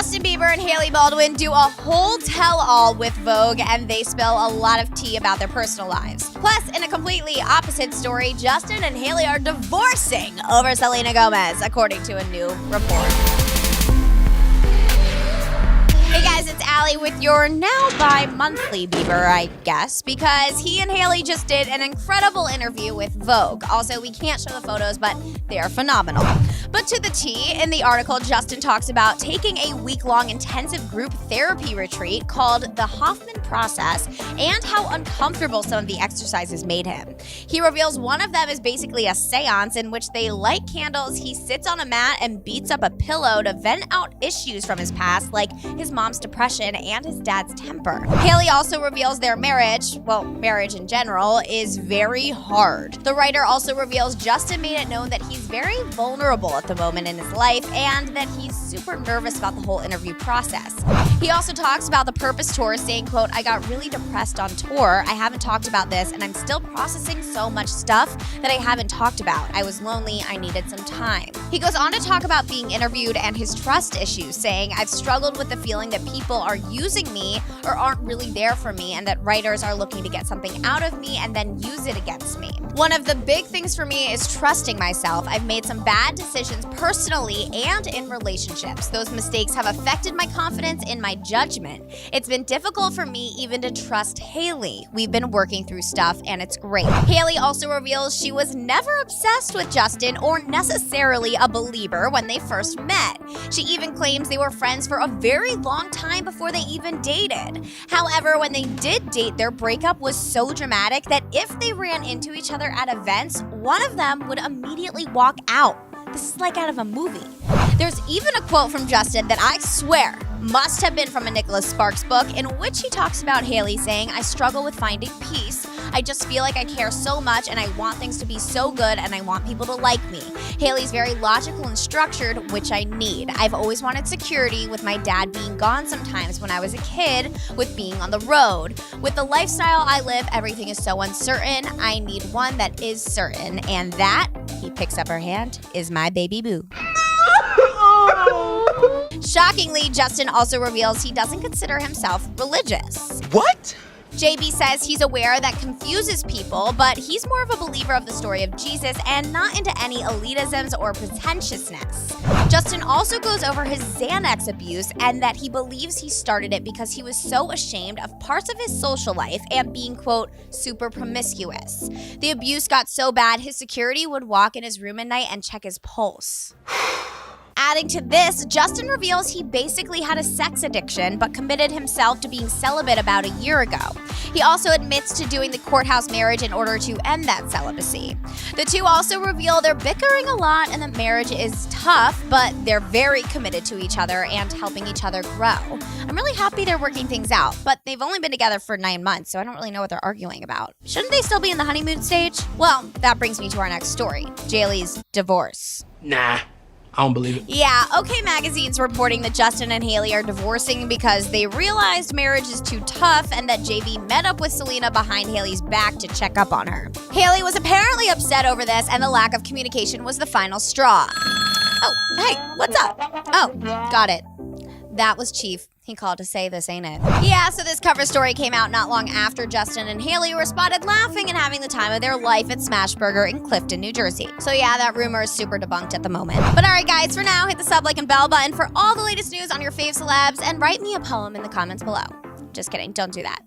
Justin Bieber and Hailey Baldwin do a whole tell-all with Vogue, and they spill a lot of tea about their personal lives. Plus, in a completely opposite story, Justin and Hailey are divorcing over Selena Gomez, according to a new report. Hey guys, it's Allie with your now bi-monthly Bieber, I guess, because he and Hailey just did an incredible interview with Vogue. Also, we can't show the photos, but they are phenomenal. But to the T, in the article, Justin talks about taking a week-long intensive group therapy retreat called the Hoffman Process and how uncomfortable some of the exercises made him. He reveals one of them is basically a seance in which they light candles, he sits on a mat and beats up a pillow to vent out issues from his past, like his mom's depression and his dad's temper. Hailey also reveals their marriage in general, is very hard. The writer also reveals Justin made it known that he's very vulnerable at the moment in his life and that he's super nervous about the whole interview process. He also talks about the Purpose Tour, saying, quote, "I got really depressed on tour. I haven't talked about this and I'm still processing so much stuff that I haven't talked about. I was lonely. I needed some time." He goes on to talk about being interviewed and his trust issues, saying, "I've struggled with the feeling that people are using me or aren't really there for me and that writers are looking to get something out of me and then use it against me. One of the big things for me is trusting myself. I've made some bad decisions personally and in relationships. Those mistakes have affected my confidence in my judgment. It's been difficult for me even to trust Hailey. We've been working through stuff and it's great." Hailey also reveals she was never obsessed with Justin or necessarily a believer when they first met. She even claims they were friends for a very long time before they even dated. However, when they did date, their breakup was so dramatic that if they ran into each other at events, one of them would immediately walk out. This is like out of a movie. There's even a quote from Justin that I swear must have been from a Nicholas Sparks book, in which he talks about Hailey saying, "I struggle with finding peace. I just feel like I care so much and I want things to be so good and I want people to like me. Hailey's very logical and structured, which I need. I've always wanted security, with my dad being gone sometimes when I was a kid, with being on the road. With the lifestyle I live, everything is so uncertain. I need one that is certain. And that," he picks up her hand, "is my baby boo." Shockingly, Justin also reveals he doesn't consider himself religious. What? JB says he's aware that confuses people, but he's more of a believer of the story of Jesus and not into any elitisms or pretentiousness. Justin also goes over his Xanax abuse and that he believes he started it because he was so ashamed of parts of his social life and being, quote, super promiscuous. The abuse got so bad, his security would walk in his room at night and check his pulse. Adding to this, Justin reveals he basically had a sex addiction but committed himself to being celibate about a year ago. He also admits to doing the courthouse marriage in order to end that celibacy. The two also reveal they're bickering a lot and that marriage is tough, but they're very committed to each other and helping each other grow. I'm really happy they're working things out, but they've only been together for 9 months, so I don't really know what they're arguing about. Shouldn't they still be in the honeymoon stage? Well, that brings me to our next story, Jaylee's divorce. Nah. I don't believe it. Yeah, OK Magazine's reporting that Justin and Hailey are divorcing because they realized marriage is too tough and that JB met up with Selena behind Hailey's back to check up on her. Hailey was apparently upset over this, and the lack of communication was the final straw. Oh, hey, what's up? Oh, got it. That was Chief. He called to say this, ain't it? Yeah, so this cover story came out not long after Justin and Hailey were spotted laughing and having the time of their life at Smashburger in Clifton, New Jersey. So yeah, that rumor is super debunked at the moment. But alright guys, for now, hit the sub, like, and bell button for all the latest news on your fave celebs and write me a poem in the comments below. Just kidding, don't do that.